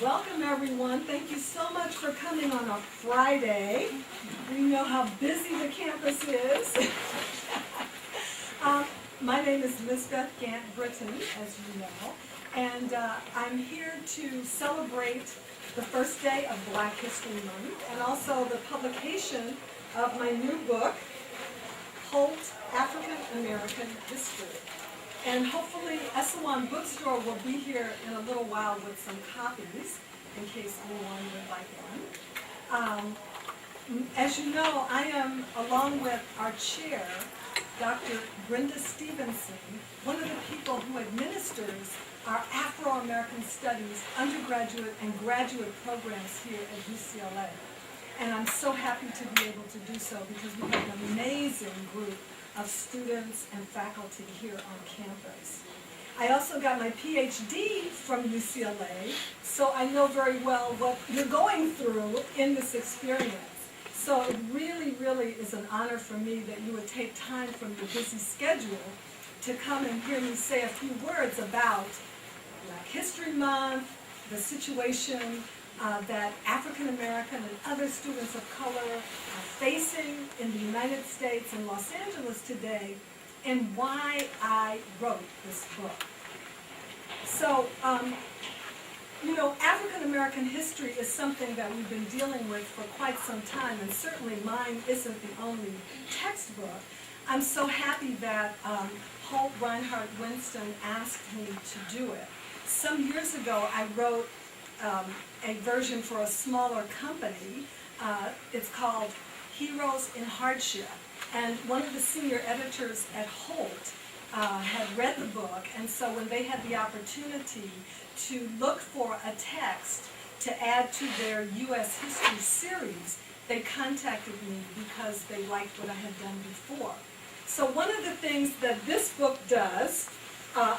Welcome everyone. Thank you so much for coming on a Friday. We know how busy the campus is. My name is Lisbeth Gant-Britton, as you know, and I'm here to celebrate the first day of Black History Month and also the publication of my new book, Holt, African American History. And hopefully Esalen Bookstore will be here in a little while with some copies, in case anyone would like one. As you know, I am, along with our chair, Dr. Brenda Stevenson, one of the people who administers our Afro-American Studies undergraduate and graduate programs here at UCLA. And I'm so happy to be able to do so because we have an amazing group of students and faculty here on campus. I also got my PhD from UCLA, so I know very well what you're going through in this experience. So it really, really is an honor for me that you would take time from your busy schedule to come and hear me say a few words about Black History Month, the situation that African American and other students of color are facing in the United States and Los Angeles today, and why I wrote this book. So, you know, African American history is something that we've been dealing with for quite some time, and certainly mine isn't the only textbook. I'm so happy that Holt Reinhardt Winston asked me to do it. Some years ago, I wrote a version for a smaller company. It's called Heroes in Hardship. And one of the senior editors at Holt had read the book, and so when they had the opportunity to look for a text to add to their U.S. history series, they contacted me because they liked what I had done before. So one of the things that this book does,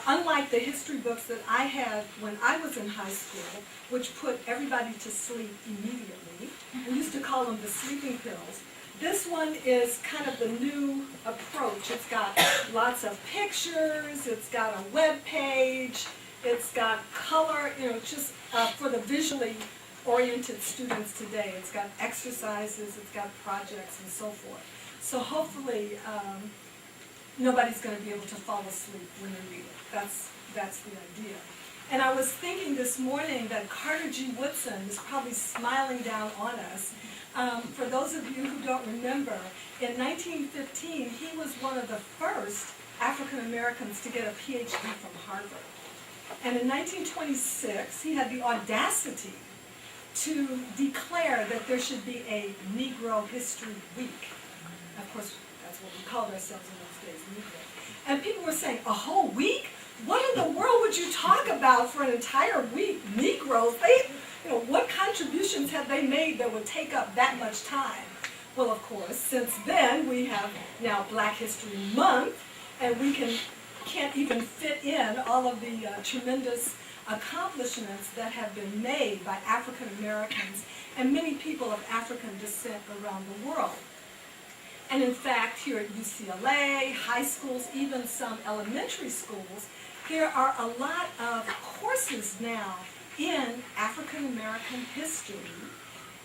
unlike the history books that I had when I was in high school, which put everybody to sleep immediately, we used to call them the sleeping pills. This one is kind of the new approach. It's got lots of pictures, it's got a web page, it's got color, you know, just for the visually oriented students today. It's got exercises, it's got projects, and so forth. So hopefully, nobody's going to be able to fall asleep when they read it. That's the idea. And I was thinking this morning that Carter G. Woodson is probably smiling down on us. For those of you who don't remember, in 1915, he was one of the first African Americans to get a PhD from Harvard. And in 1926, he had the audacity to declare that there should be a Negro History Week. Of course, that's what we called ourselves in those days, Negro. And people were saying, a whole week? What in the world would you talk about for an entire week? Negroes, what contributions have they made that would take up that much time? Well, of course, since then we have now Black History Month, and we can't even fit in all of the tremendous accomplishments that have been made by African Americans and many people of African descent around the world. And in fact, here at UCLA, high schools, even some elementary schools, there are a lot of courses now in African American history,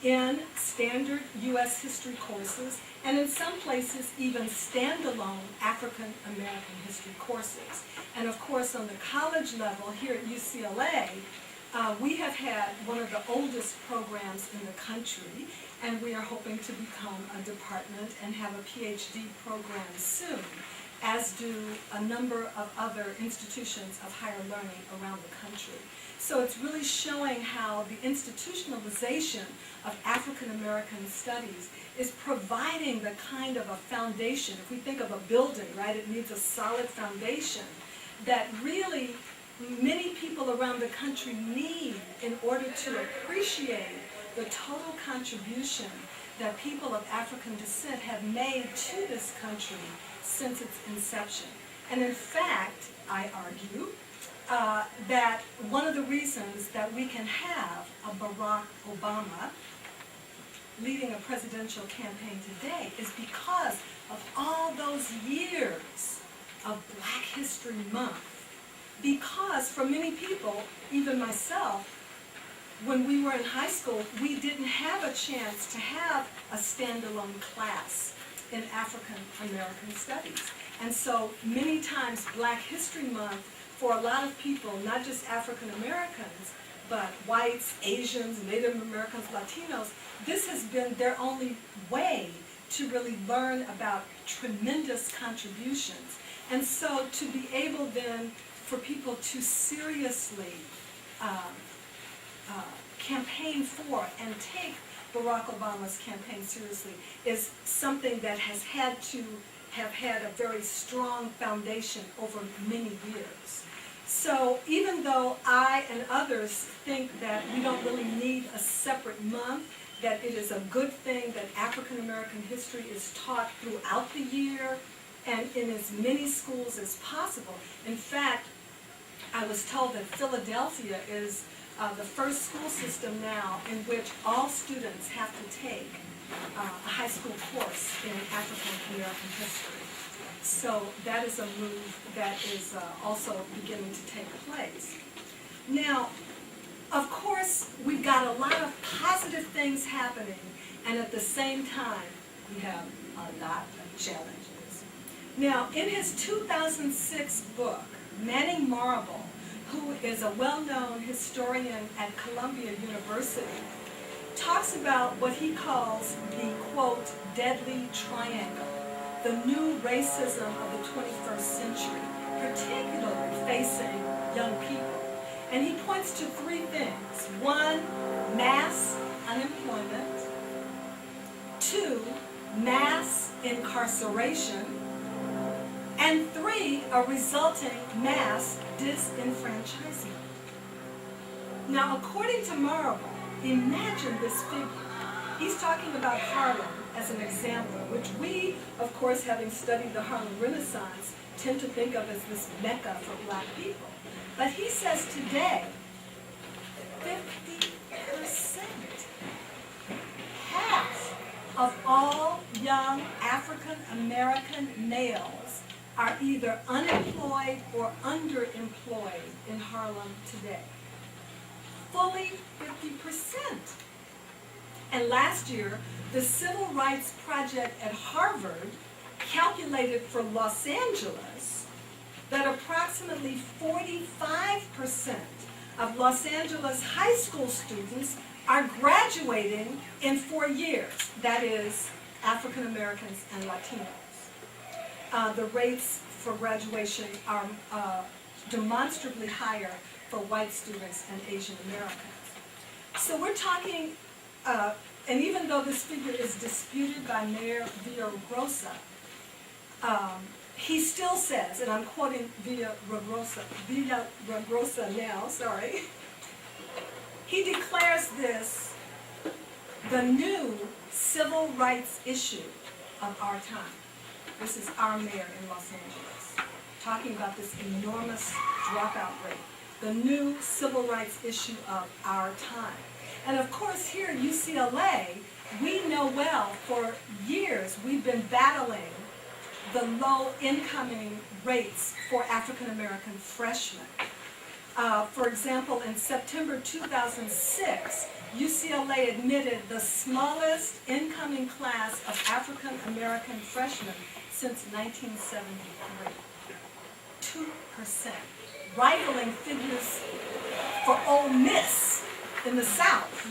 in standard U.S. history courses, and in some places even standalone African American history courses. And of course, on the college level here at UCLA, we have had one of the oldest programs in the country, and we are hoping to become a department and have a PhD program soon, as do a number of other institutions of higher learning around the country. So it's really showing how the institutionalization of African American studies is providing the kind of a foundation. If we think of a building, right, it needs a solid foundation that really many people around the country need in order to appreciate the total contribution that people of African descent have made to this country since its inception. And in fact, I argue, that one of the reasons that we can have a Barack Obama leading a presidential campaign today is because of all those years of Black History Month. Because for many people, even myself, when we were in high school, we didn't have a chance to have a standalone class in African American studies. And so many times Black History Month, for a lot of people, not just African Americans, but whites, Asians, Native Americans, Latinos, this has been their only way to really learn about tremendous contributions. And so to be able then for people to seriously campaign for and take Barack Obama's campaign seriously is something that has had to have had a very strong foundation over many years. So even though I and others think that we don't really need a separate month, that it is a good thing that African American history is taught throughout the year and in as many schools as possible. In fact, I was told that Philadelphia is the first school system now in which all students have to take a high school course in African American history. So that is a move that is also beginning to take place. Now, of course, we've got a lot of positive things happening, and at the same time, we have a lot of challenges. Now, in his 2006 book, Manning Marable, who is a well-known historian at Columbia University, talks about what he calls the, quote, deadly triangle, the new racism of the 21st century, particularly facing young people. And he points to three things. One, mass unemployment. Two, mass incarceration. And three, a resulting mass disenfranchisement. Now, according to Marable, imagine this figure. He's talking about Harlem as an example, which we, of course, having studied the Harlem Renaissance, tend to think of as this mecca for Black people. But he says today, 50%, half of all young African American males are either unemployed or underemployed in Harlem today. Fully 50%. And last year, the Civil Rights Project at Harvard calculated for Los Angeles that approximately 45% of Los Angeles high school students are graduating in 4 years. That is, African Americans and Latinos. The rates for graduation are demonstrably higher for white students and Asian Americans. So we're talking, and even though this figure is disputed by Mayor Villagrosa, he still says, and I'm quoting Villagrosa now, sorry. He declares this the new civil rights issue of our time. This is our mayor in Los Angeles, talking about this enormous dropout rate. The new civil rights issue of our time. And of course here at UCLA, we know well for years we've been battling the low incoming rates for African American freshmen. For example, in September 2006, UCLA admitted the smallest incoming class of African American freshmen since 1973. 2%, rivaling figures for Ole Miss in the South.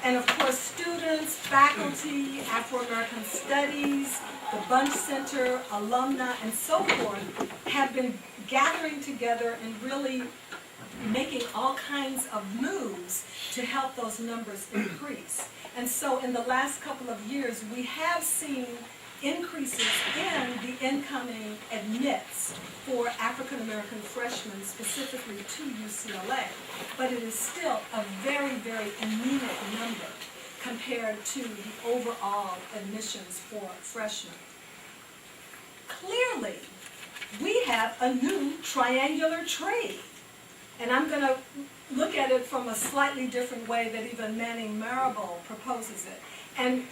And of course, students, faculty, Afro-American Studies, the Bunche Center, alumni, and so forth have been gathering together and really making all kinds of moves to help those numbers increase. And so in the last couple of years, we have seen increases in the incoming admits for African American freshmen, specifically to UCLA. But it is still a very, very anemic number compared to the overall admissions for freshmen. Clearly, we have a new triangular trade. And I'm going to look at it from a slightly different way that even Manning Marable proposes it. And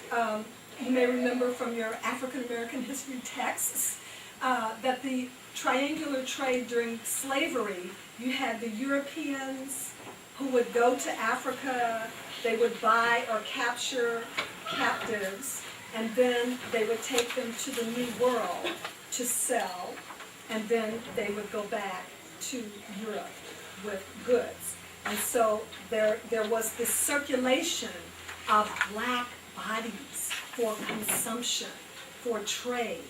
you may remember from your African American history texts that the triangular trade during slavery, you had the Europeans who would go to Africa, they would buy or capture captives, and then they would take them to the New World to sell, and then they would go back to Europe with goods. And so there was this circulation of black bodies for consumption, for trade.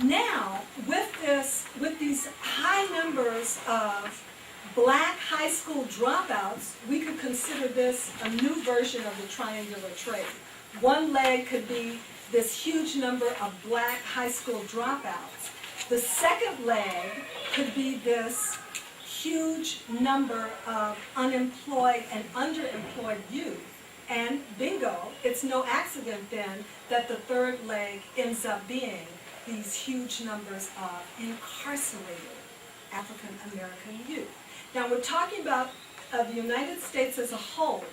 Now, with these high numbers of black high school dropouts, we could consider this a new version of the triangular trade. One leg could be this huge number of black high school dropouts. The second leg could be this huge number of unemployed and underemployed youth. And bingo, it's no accident then that the third leg ends up being these huge numbers of incarcerated African American youth. Now we're talking about the United States as a whole.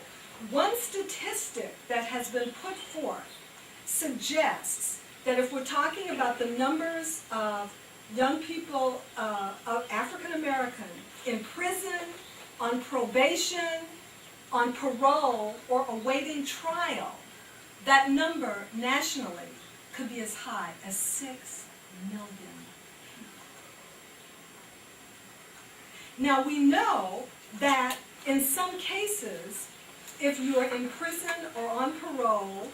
One statistic that has been put forth suggests that if we're talking about the numbers of young people of African American in prison, on probation, on parole, or awaiting trial, that number nationally could be as high as 6 million people. Now we know that in some cases, if you are in prison or on parole,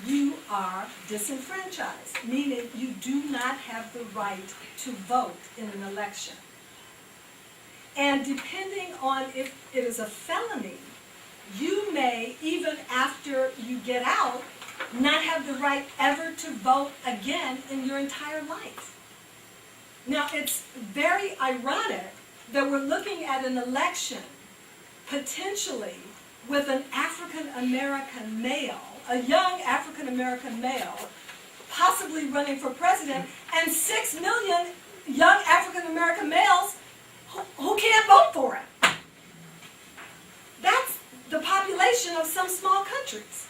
you are disenfranchised, meaning you do not have the right to vote in an election. And depending on if it is a felony, you may, even after you get out, not have the right ever to vote again in your entire life. Now, it's very ironic that we're looking at an election potentially with an African American male, a young African American male, possibly running for president, and 6 million young African American males who can't vote for him. That's the population of some small countries.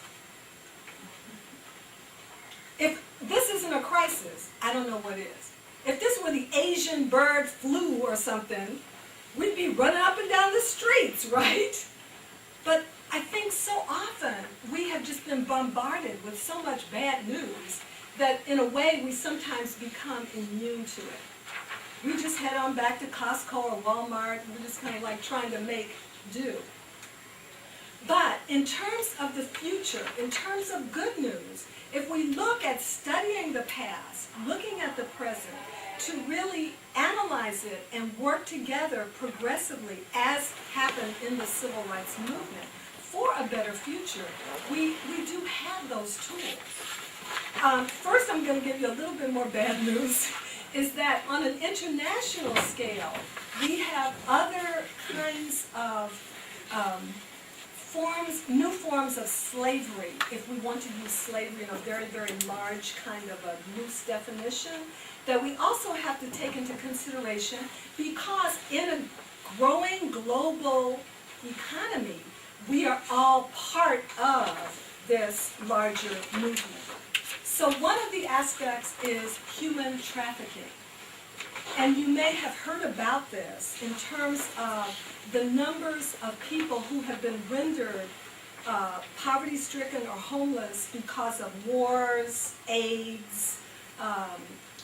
If this isn't a crisis, I don't know what is. If this were the Asian bird flu or something, we'd be running up and down the streets, right? But I think so often we have just been bombarded with so much bad news that in a way we sometimes become immune to it. We just head on back to Costco or Walmart, and we're just kind of like trying to make do. But in terms of the future, in terms of good news, if we look at studying the past, looking at the present, to really analyze it and work together progressively as happened in the civil rights movement for a better future, we do have those tools. First, I'm going to give you a little bit more bad news, is that on an international scale, we have other kinds of new forms of slavery, if we want to use slavery in a very, very large kind of a loose definition, that we also have to take into consideration, because in a growing global economy, we are all part of this larger movement. So one of the aspects is human trafficking. And you may have heard about this in terms of the numbers of people who have been rendered poverty-stricken or homeless because of wars, AIDS,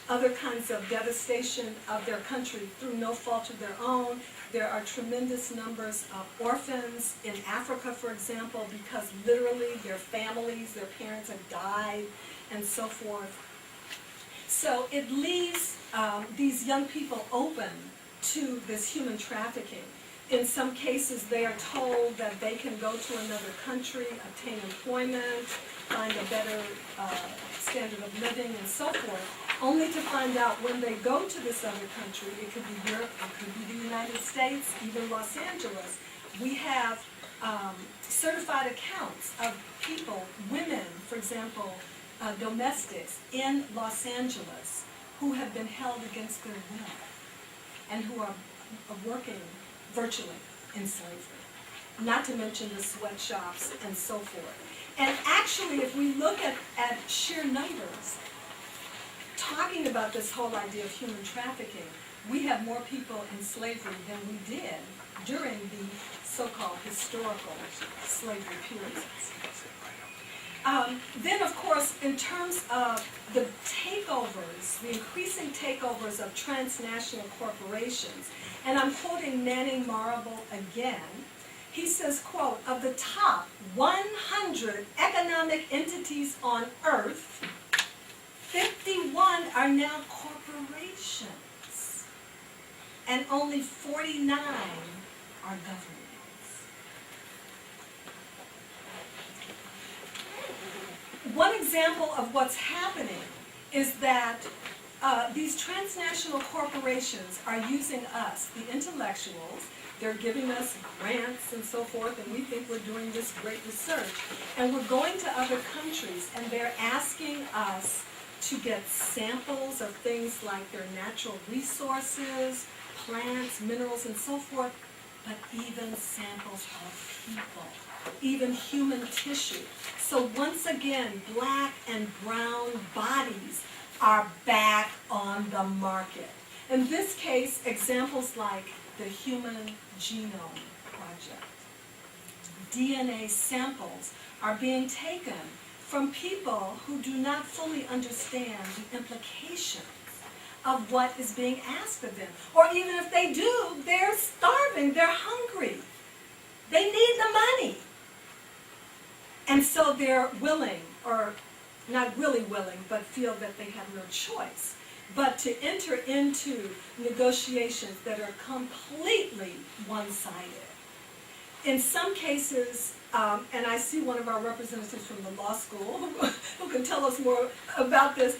other kinds of devastation of their country through no fault of their own. There are tremendous numbers of orphans in Africa, for example, because literally their families, their parents have died, and so forth. So it leaves these young people open to this human trafficking. In some cases, they are told that they can go to another country, obtain employment, find a better standard of living, and so forth, only to find out when they go to this other country, it could be Europe, it could be the United States, even Los Angeles, we have certified accounts of people, women, for example, domestics in Los Angeles who have been held against their will and who are working virtually in slavery, not to mention the sweatshops and so forth. And actually, if we look at sheer numbers, talking about this whole idea of human trafficking, we have more people in slavery than we did during the so-called historical slavery period. Then, of course, in terms of the takeovers, the increasing takeovers of transnational corporations, and I'm quoting Manning Marable again, he says, quote, of the top 100 economic entities on earth, 51 are now corporations, and only 49 are governments. One example of what's happening is that these transnational corporations are using us, the intellectuals. They're giving us grants and so forth, and we think we're doing this great research. And we're going to other countries, and they're asking us to get samples of things like their natural resources, plants, minerals, and so forth, but even samples of people, even human tissue. So once again, black and brown bodies are back on the market. In this case, examples like the Human Genome Project. DNA samples are being taken from people who do not fully understand the implications of what is being asked of them. Or even if they do, they're starving, they're hungry. They need the money. And so they're willing, or not really willing, but feel that they have no choice, but to enter into negotiations that are completely one-sided. In some cases, and I see one of our representatives from the law school who can tell us more about this,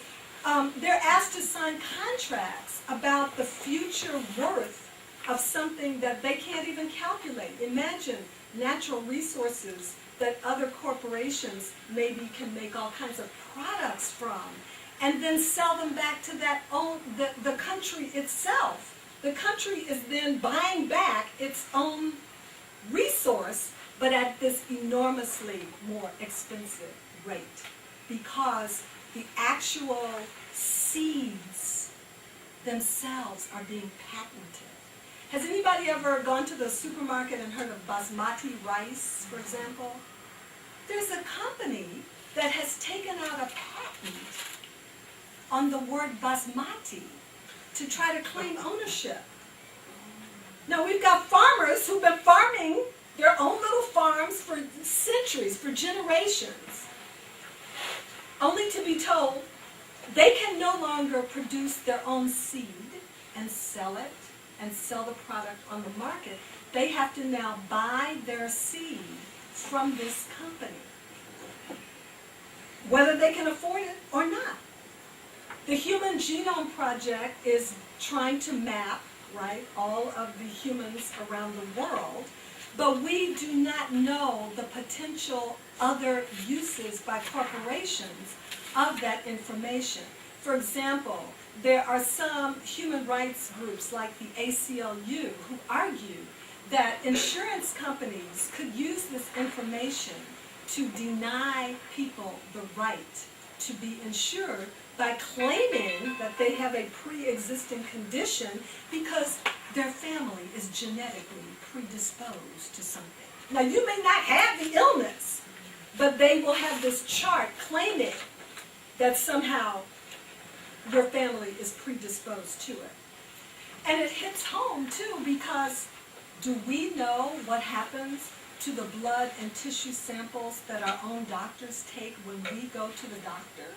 they're asked to sign contracts about the future worth of something that they can't even calculate. Imagine natural resources that other corporations maybe can make all kinds of products from, and then sell them back to the country itself. The country is then buying back its own resource, but at this enormously more expensive rate, because the actual seeds themselves are being patented. Has anybody ever gone to the supermarket and heard of basmati rice, for example? There's a company that has taken out a patent on the word basmati to try to claim ownership. Now, we've got farmers who've been farming their own little farms for centuries, for generations, only to be told they can no longer produce their own seed and sell it, and sell the product on the market. They have to now buy their seed from this company, whether they can afford it or not. The Human Genome Project is trying to map, right, all of the humans around the world, but we do not know the potential other uses by corporations of that information. For example, there are some human rights groups like the ACLU who argue that insurance companies could use this information to deny people the right to be insured by claiming that they have a pre-existing condition because their family is genetically predisposed to something. Now, you may not have the illness, but they will have this chart claiming that somehow your family is predisposed to it. And it hits home, too, because do we know what happens to the blood and tissue samples that our own doctors take when we go to the doctor?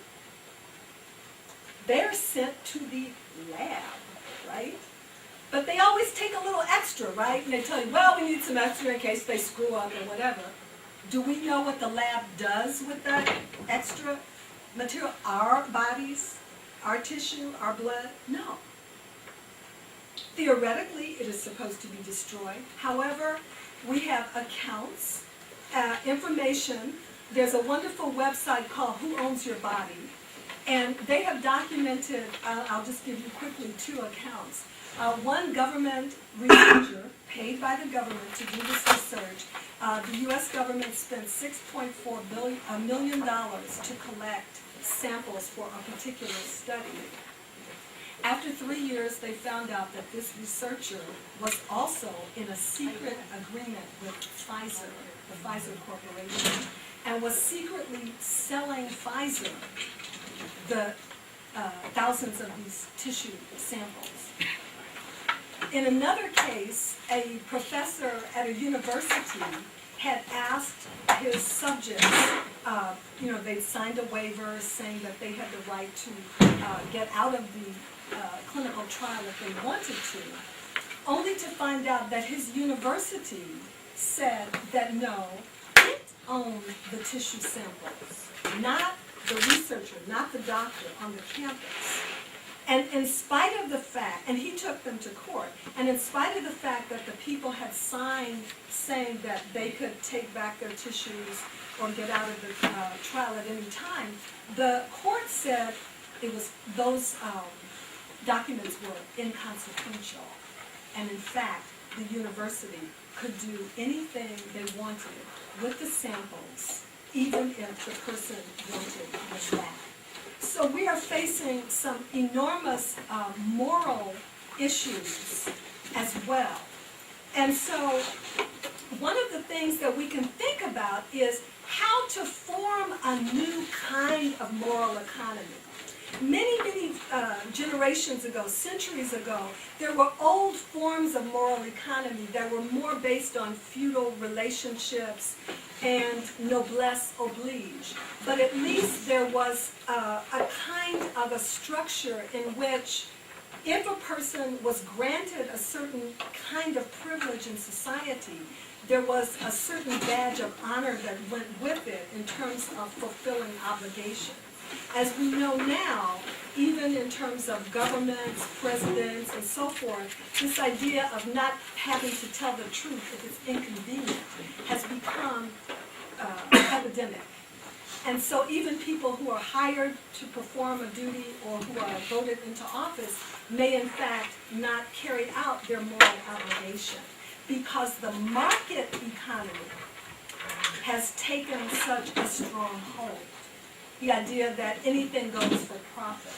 They're sent to the lab, right? But they always take a little extra, right? And they tell you, well, we need some extra in case they screw up or whatever. Do we know what the lab does with that extra material? Our bodies, our tissue, our blood? No. Theoretically, it is supposed to be destroyed. However, we have accounts, information. There's a wonderful website called Who Owns Your Body? And they have documented, I'll just give you quickly 2 accounts. One government researcher paid by the government to do this research. The U.S. government spent $6.4 million to collect samples for a particular study. After 3 years, they found out that this researcher was also in a secret agreement with Pfizer, the Pfizer Corporation, and was secretly selling Pfizer the thousands of these tissue samples. In another case, a professor at a university had asked his subjects, they'd signed a waiver saying that they had the right to get out of the clinical trial if they wanted to, only to find out that his university said that no, it owned the tissue samples, not the researcher, not the doctor on the campus. And in spite of the fact, and he took them to court, and in spite of the fact that the people had signed saying that they could take back their tissues or get out of the trial at any time, the court said it was those documents were inconsequential. And in fact, the university could do anything they wanted with the samples, even if the person wanted them back. So we are facing some enormous moral issues as well. And so one of the things that we can think about is how to form a new kind of moral economy. Many generations ago, centuries ago, there were old forms of moral economy that were more based on feudal relationships and noblesse oblige. But at least there was a kind of a structure in which if a person was granted a certain kind of privilege in society, there was a certain badge of honor that went with it in terms of fulfilling obligations. As we know now, even in terms of governments, presidents, and so forth, this idea of not having to tell the truth if it's inconvenient has become epidemic. And so even people who are hired to perform a duty or who are voted into office may in fact not carry out their moral obligation because the market economy has taken such a strong hold. The idea that anything goes for profit.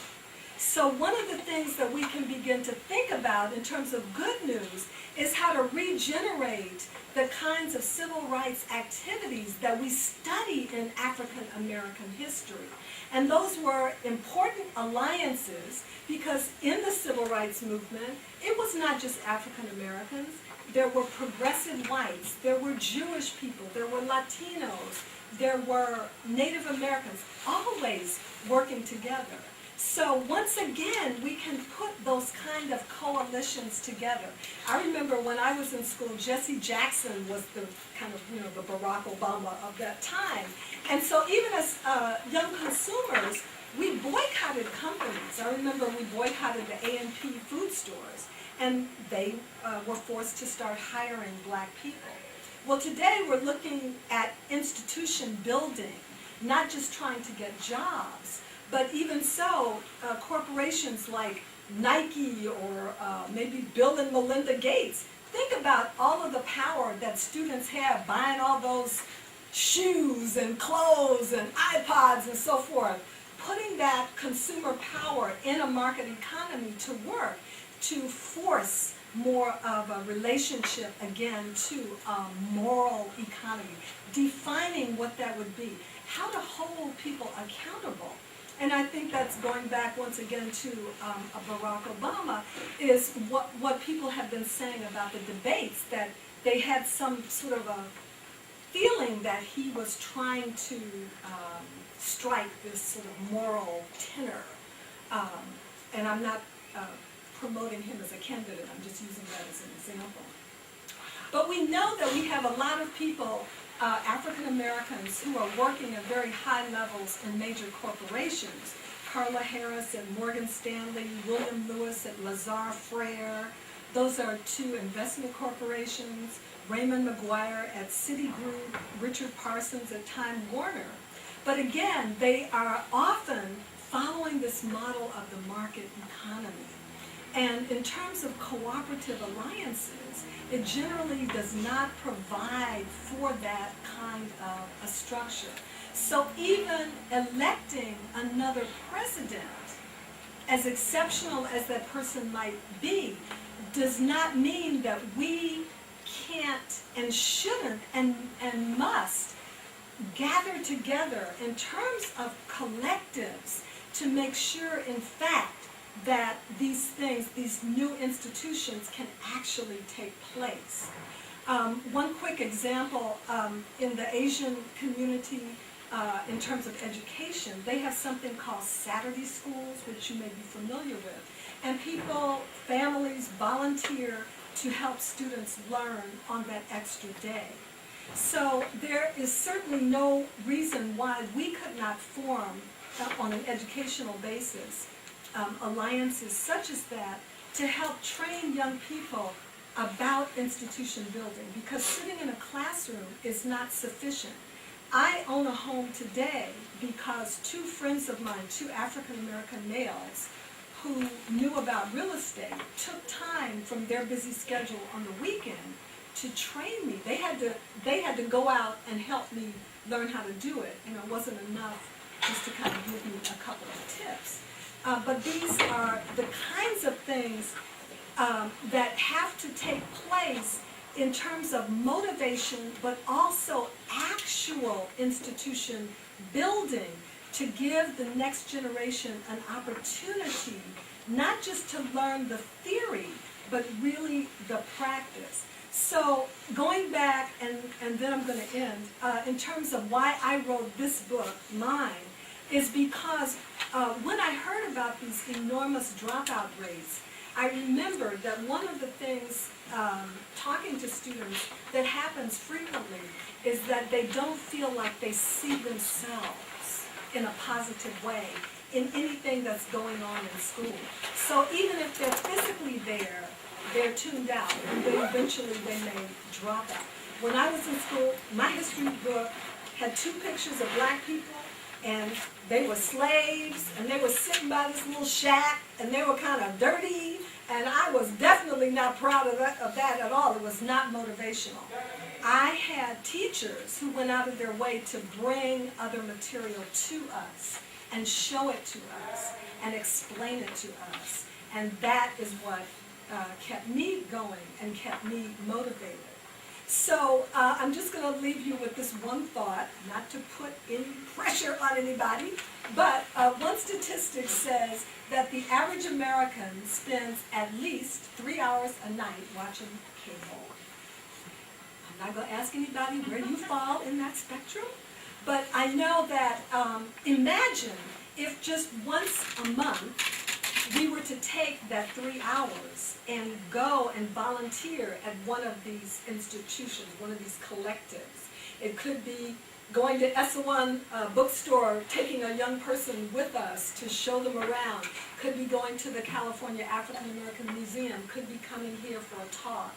So one of the things that we can begin to think about in terms of good news is how to regenerate the kinds of civil rights activities that we study in African American history. And those were important alliances because in the civil rights movement, it was not just African Americans. There were progressive whites, there were Jewish people, there were Latinos, there were Native Americans, always working together. So once again, we can put those kind of coalitions together. I remember when I was in school, Jesse Jackson was the kind of, the Barack Obama of that time. And so even as young consumers, we boycotted companies. I remember we boycotted the A&P food stores, and they were forced to start hiring black people. Well, today we're looking at institution building, not just trying to get jobs, but even so, corporations like Nike or maybe Bill and Melinda Gates, think about all of the power that students have buying all those shoes and clothes and iPods and so forth, putting that consumer power in a market economy to work to force more of a relationship again to a moral economy, defining what that would be, how to hold people accountable. And I think that's going back once again to Barack Obama, is what people have been saying about the debates, that they had some sort of a feeling that he was trying to strike this sort of moral tenor. And I'm not promoting him as a candidate, I'm just using that as an example. But we know that we have a lot of people, African Americans, who are working at very high levels in major corporations. Carla Harris at Morgan Stanley, William Lewis at Lazar Frere. Those are two investment corporations. Raymond McGuire at Citigroup, Richard Parsons at Time Warner. But again, they are often following this model of the market economy. And in terms of cooperative alliances, it generally does not provide for that kind of a structure. So even electing another president, as exceptional as that person might be, does not mean that we can't and shouldn't and must gather together in terms of collectives to make sure, in fact, that these things, these new institutions can actually take place. One quick example, in the Asian community, in terms of education, they have something called Saturday schools, which you may be familiar with. And people, families volunteer to help students learn on that extra day. So there is certainly no reason why we could not form, on an educational basis, alliances such as that to help train young people about institution building, because sitting in a classroom is not sufficient. I own a home today because two friends of mine, two African American males who knew about real estate, took time from their busy schedule on the weekend to train me. They had to go out and help me learn how to do it. It wasn't enough just to kind of give me a couple of tips. But these are the kinds of things that have to take place in terms of motivation, but also actual institution building to give the next generation an opportunity, not just to learn the theory, but really the practice. So going back, and then I'm going to end, in terms of why I wrote this book, mine, is because when I heard about these enormous dropout rates, I remembered that one of the things, talking to students, that happens frequently is that they don't feel like they see themselves in a positive way in anything that's going on in school. So even if they're physically there, they're tuned out, and then eventually they may drop out. When I was in school, my history book had two pictures of black people, and they were slaves, and they were sitting by this little shack, and they were kind of dirty, and I was definitely not proud of that at all. It was not motivational. I had teachers who went out of their way to bring other material to us and show it to us and explain it to us, and that is what kept me going and kept me motivated. So I'm just going to leave you with this one thought, not to put any pressure on anybody, but one statistic says that the average American spends at least 3 hours a night watching cable. I'm not going to ask anybody where you fall in that spectrum, but I know that imagine if just once a month we were to take that 3 hours and go and volunteer at one of these institutions, one of these collectives. It could be going to Esalen bookstore, taking a young person with us to show them around. Could be going to the California African American Museum. Could be coming here for a talk.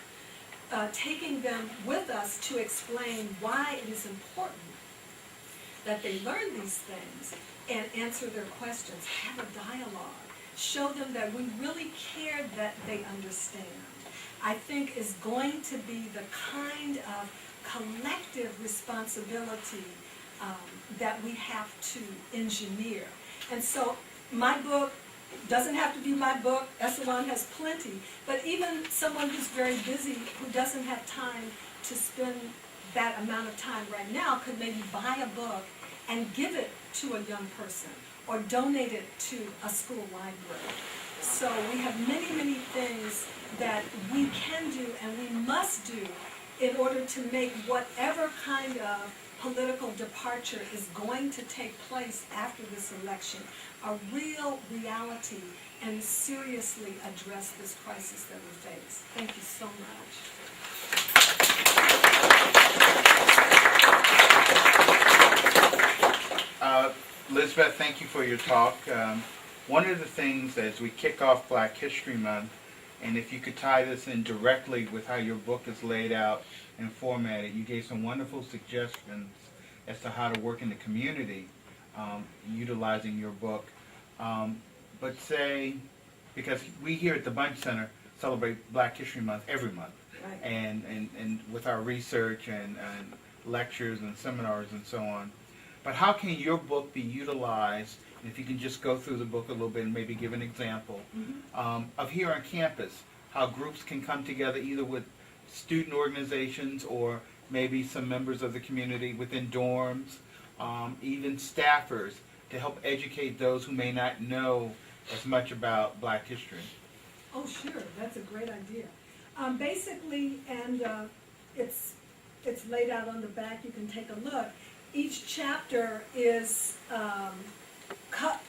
Taking them with us to explain why it is important that they learn these things and answer their questions, have a dialogue. Show them that we really care that they understand, I think is going to be the kind of collective responsibility that we have to engineer. And so my book doesn't have to be my book. Esalen has plenty. But even someone who's very busy, who doesn't have time to spend that amount of time right now, could maybe buy a book and give it to a young person, or donate it to a school library. So we have many, many things that we can do and we must do in order to make whatever kind of political departure is going to take place after this election a real reality and seriously address this crisis that we face. Thank you so much. Lisbeth, thank you for your talk. One of the things as we kick off Black History Month, and if you could tie this in directly with how your book is laid out and formatted, you gave some wonderful suggestions as to how to work in the community utilizing your book. But say, because we here at the Bunche Center celebrate Black History Month every month, Right. and with our research and lectures and seminars and so on. But how can your book be utilized, and if you can just go through the book a little bit and maybe give an example, of here on campus, how groups can come together either with student organizations or maybe some members of the community within dorms, even staffers, to help educate those who may not know as much about Black history. Oh, sure, that's a great idea. Basically, and it's laid out on the back, you can take a look. Each chapter is,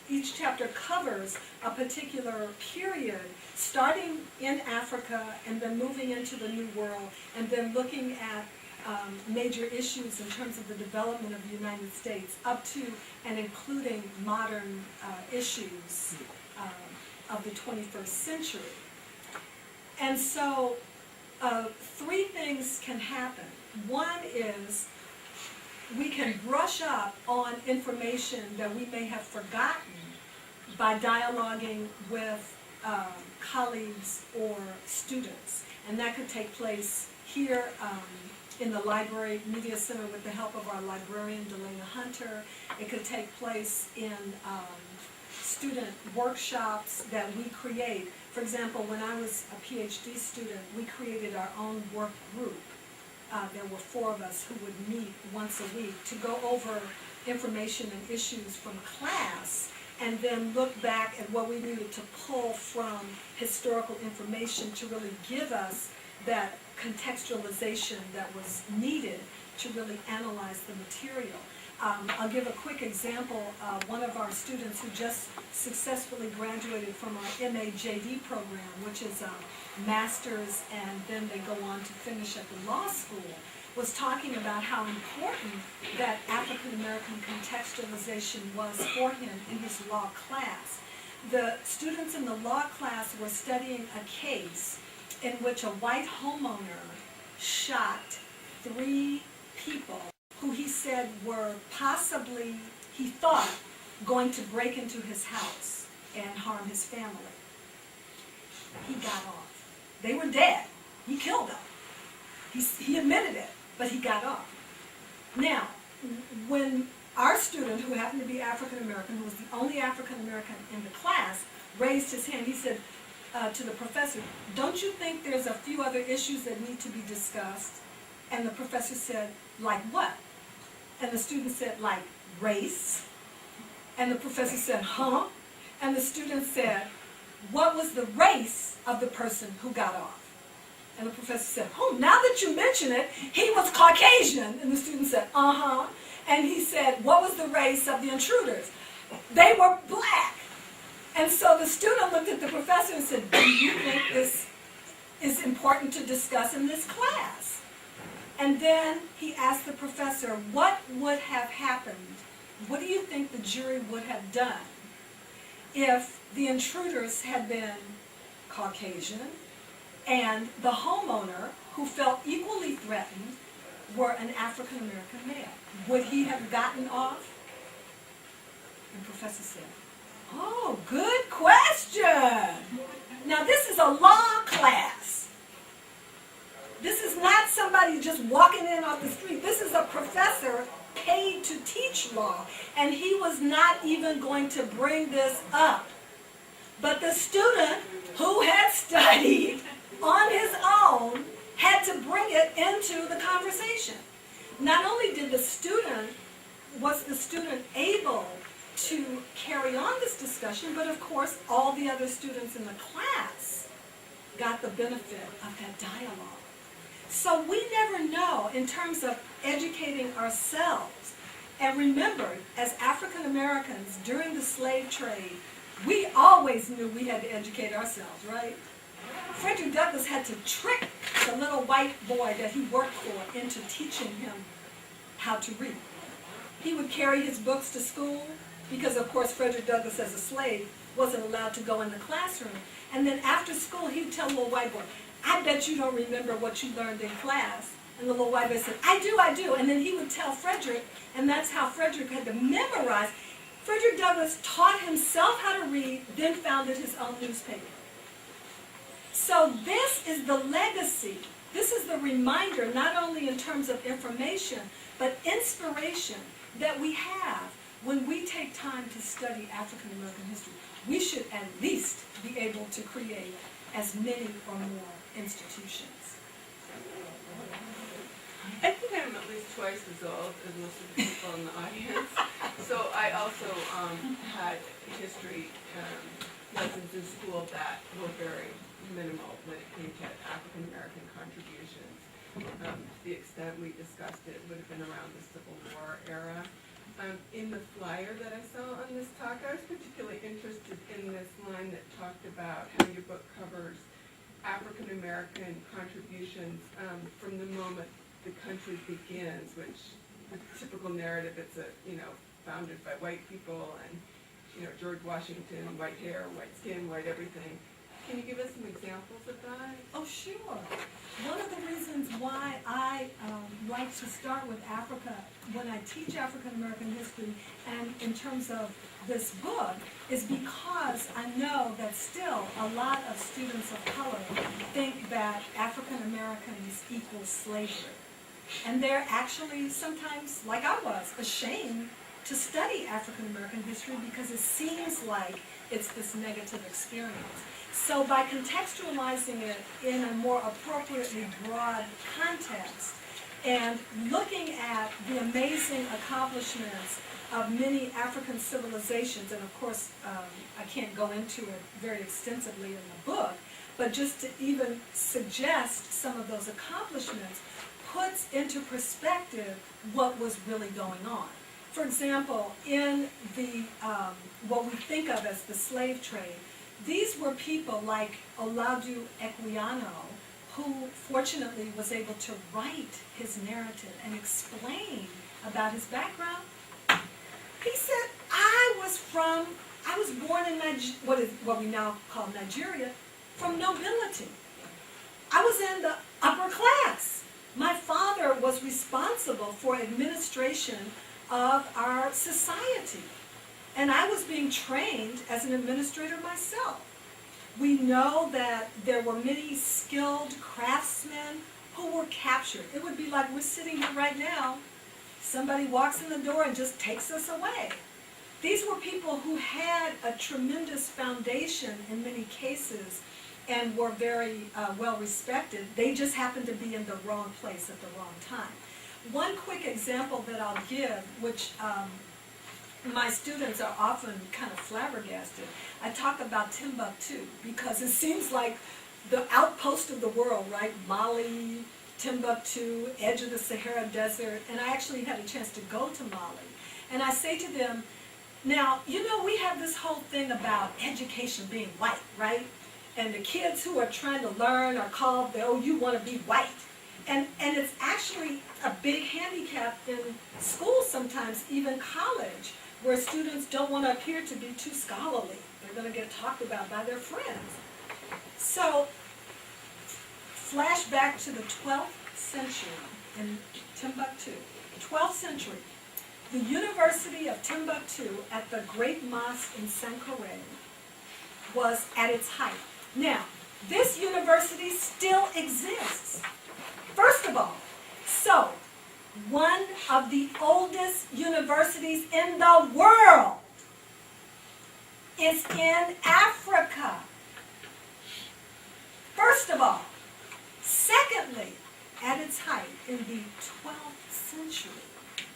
each chapter covers a particular period, starting in Africa and then moving into the New World, and then looking at major issues in terms of the development of the United States, up to and including modern issues of the 21st century. And so three things can happen. One is we can brush up on information that we may have forgotten by dialoguing with colleagues or students. And that could take place here in the Library Media Center with the help of our librarian, Delana Hunter. It could take place in student workshops that we create. For example, when I was a PhD student, we created our own work group. There were 4 of us who would meet once a week to go over information and issues from class, and then look back at what we needed to pull from historical information to really give us that contextualization that was needed to really analyze the material. I'll give a quick example. One of our students who just successfully graduated from our MA-JD program, which is a master's and then they go on to finish at the law school, was talking about how important that African American contextualization was for him in his law class. The students in the law class were studying a case in which a white homeowner shot 3 people who he said were possibly, he thought, going to break into his house and harm his family. He got off. They were dead. He killed them. He admitted it, but he got off. Now, when our student, who happened to be African American, who was the only African American in the class, raised his hand, he said to the professor, "Don't you think there's a few other issues that need to be discussed?" And the professor said, "Like what?" And the student said, "Like race." And the professor said, "Huh?" And the student said, "What was the race of the person who got off?" And the professor said, "Oh, now that you mention it, he was Caucasian." And the student said, "Uh-huh." And he said, "What was the race of the intruders?" "They were black." And so the student looked at the professor and said, "Do you think this is important to discuss in this class?" And then he asked the professor, "What would have happened? What do you think the jury would have done if the intruders had been Caucasian and the homeowner, who felt equally threatened, were an African American male? Would he have gotten off?" And the professor said, "Oh, good question. Now this is a law class. This is not somebody just walking in off the street. This is a professor paid to teach law, and he was not even going to bring this up. But the student who had studied on his own had to bring it into the conversation. Not only was the student able to carry on this discussion, but of course all the other students in the class got the benefit of that dialogue. So we never know in terms of educating ourselves. And remember, as African Americans during the slave trade, we always knew we had to educate ourselves, right? Frederick Douglass had to trick the little white boy that he worked for into teaching him how to read. He would carry his books to school because, of course, Frederick Douglass as a slave wasn't allowed to go in the classroom. And then after school, he would tell the little white boy, "I bet you don't remember what you learned in class." And the little white boy said, I do. And then he would tell Frederick, and that's how Frederick had to memorize. Frederick Douglass taught himself how to read, then founded his own newspaper. So this is the legacy. This is the reminder, not only in terms of information, but inspiration, that we have when we take time to study African American history. We should at least be able to create as many or more institutions. I think I'm at least twice as old as most of the people in the audience. So I also had history lessons in school that were very minimal when it came to African American contributions. To the extent we discussed it would have been around the Civil War era. In the flyer that I saw on this talk, I was particularly interested in this line that talked about how your book covers African American contributions from the moment the country begins, which the typical narrative, it's founded by white people and, George Washington, white hair, white skin, white everything. Can you give us some examples of that? Oh, sure. One of the reasons why I like to start with Africa when I teach African American history and in terms of this book is because I know that still a lot of students of color think that African Americans equal slavery. And they're actually sometimes, like I was, ashamed to study African American history because it seems like it's this negative experience. So by contextualizing it in a more appropriately broad context and looking at the amazing accomplishments of many African civilizations, and of course I can't go into it very extensively in the book, but just to even suggest some of those accomplishments puts into perspective what was really going on. For example, in the what we think of as the slave trade, these were people like Oladu Equiano, who fortunately was able to write his narrative and explain about his background. He said, I was born in what we now call Nigeria, from nobility. I was in the upper class. My father was responsible for administration of our society. And I was being trained as an administrator myself. We know that there were many skilled craftsmen who were captured. It would be like we're sitting here right now. Somebody walks in the door and just takes us away. These were people who had a tremendous foundation in many cases and were very well respected. They just happened to be in the wrong place at the wrong time. One quick example that I'll give, which my students are often kind of flabbergasted. I talk about Timbuktu because it seems like the outpost of the world, right? Mali, Timbuktu, edge of the Sahara Desert, and I actually had a chance to go to Mali. And I say to them, now, we have this whole thing about education being white, right? And the kids who are trying to learn are called, you want to be white. And it's actually a big handicap in school sometimes, even college, where students don't want to appear to be too scholarly. They're going to get talked about by their friends. So, flash back to the 12th century in Timbuktu. 12th century. The University of Timbuktu at the Great Mosque in Sankore was at its height. Now, this university still exists. First of all, so one of the oldest universities in the world is in Africa. First of all. Secondly, at its height in the 12th century,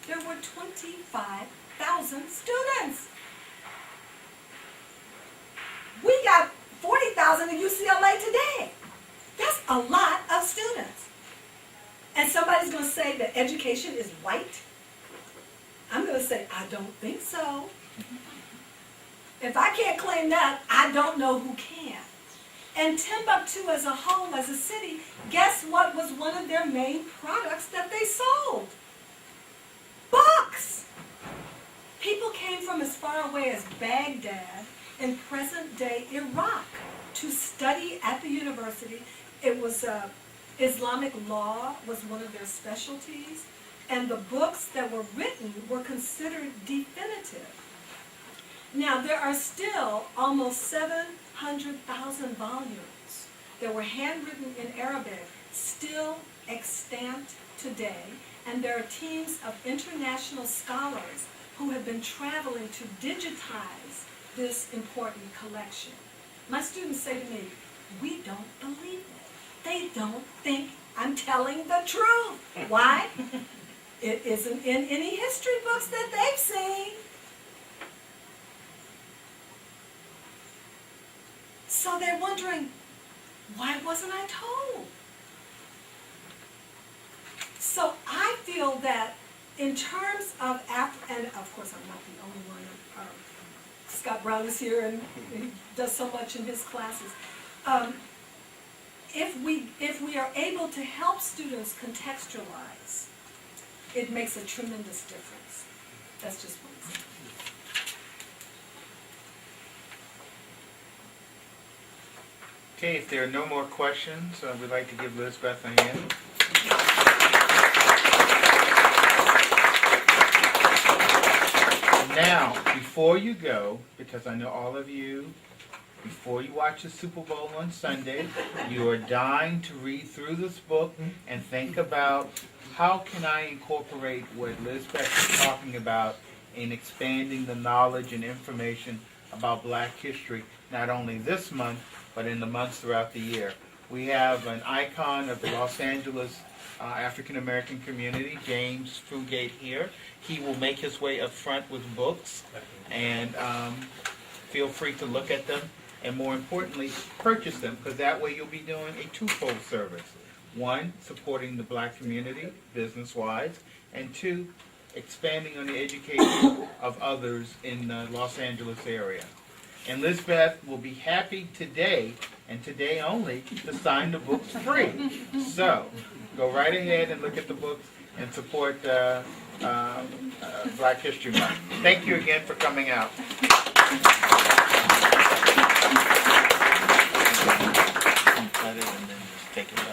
there were 25,000 students. We got 40,000 at UCLA today. That's a lot of students. And somebody's going to say that education is white. I'm going to say, I don't think so. If I can't claim that, I don't know who can. And Timbuktu as a whole, as a city, guess what was one of their main products that they sold? Books. People came from as far away as Baghdad in present-day Iraq to study at the university. It was Islamic law was one of their specialties, and the books that were written were considered definitive. Now, there are still almost 700,000 volumes that were handwritten in Arabic still extant today, And there are teams of international scholars who have been traveling to digitize this important collection. My students say to me, we don't believe it. They don't think I'm telling the truth. Why? It isn't in any history books that they've seen. So they're wondering, why wasn't I told? So I feel that in terms of and of course I'm not the only one, Scott Brown is here and he does so much in his classes. If we are able to help students contextualize, it makes a tremendous difference. That's just one example. Okay, if there are no more questions, we'd like to give Lisbeth a hand. Now, before you go, because I know all of you, before you watch the Super Bowl on Sunday, you are dying to read through this book and think about how can I incorporate what Lisbeth is talking about in expanding the knowledge and information about Black history, not only this month, but in the months throughout the year. We have an icon of the Los Angeles African American community, James Fugate here. He will make his way up front with books, and feel free to look at them, and more importantly, purchase them, because that way you'll be doing a twofold service. One, supporting the Black community business-wise, and two, expanding on the education of others in the Los Angeles area. And Lisbeth will be happy today, and today only, to sign the books free. So, go right ahead and look at the books and support Black History Month. Thank you again for coming out. Cut it and then just take it back.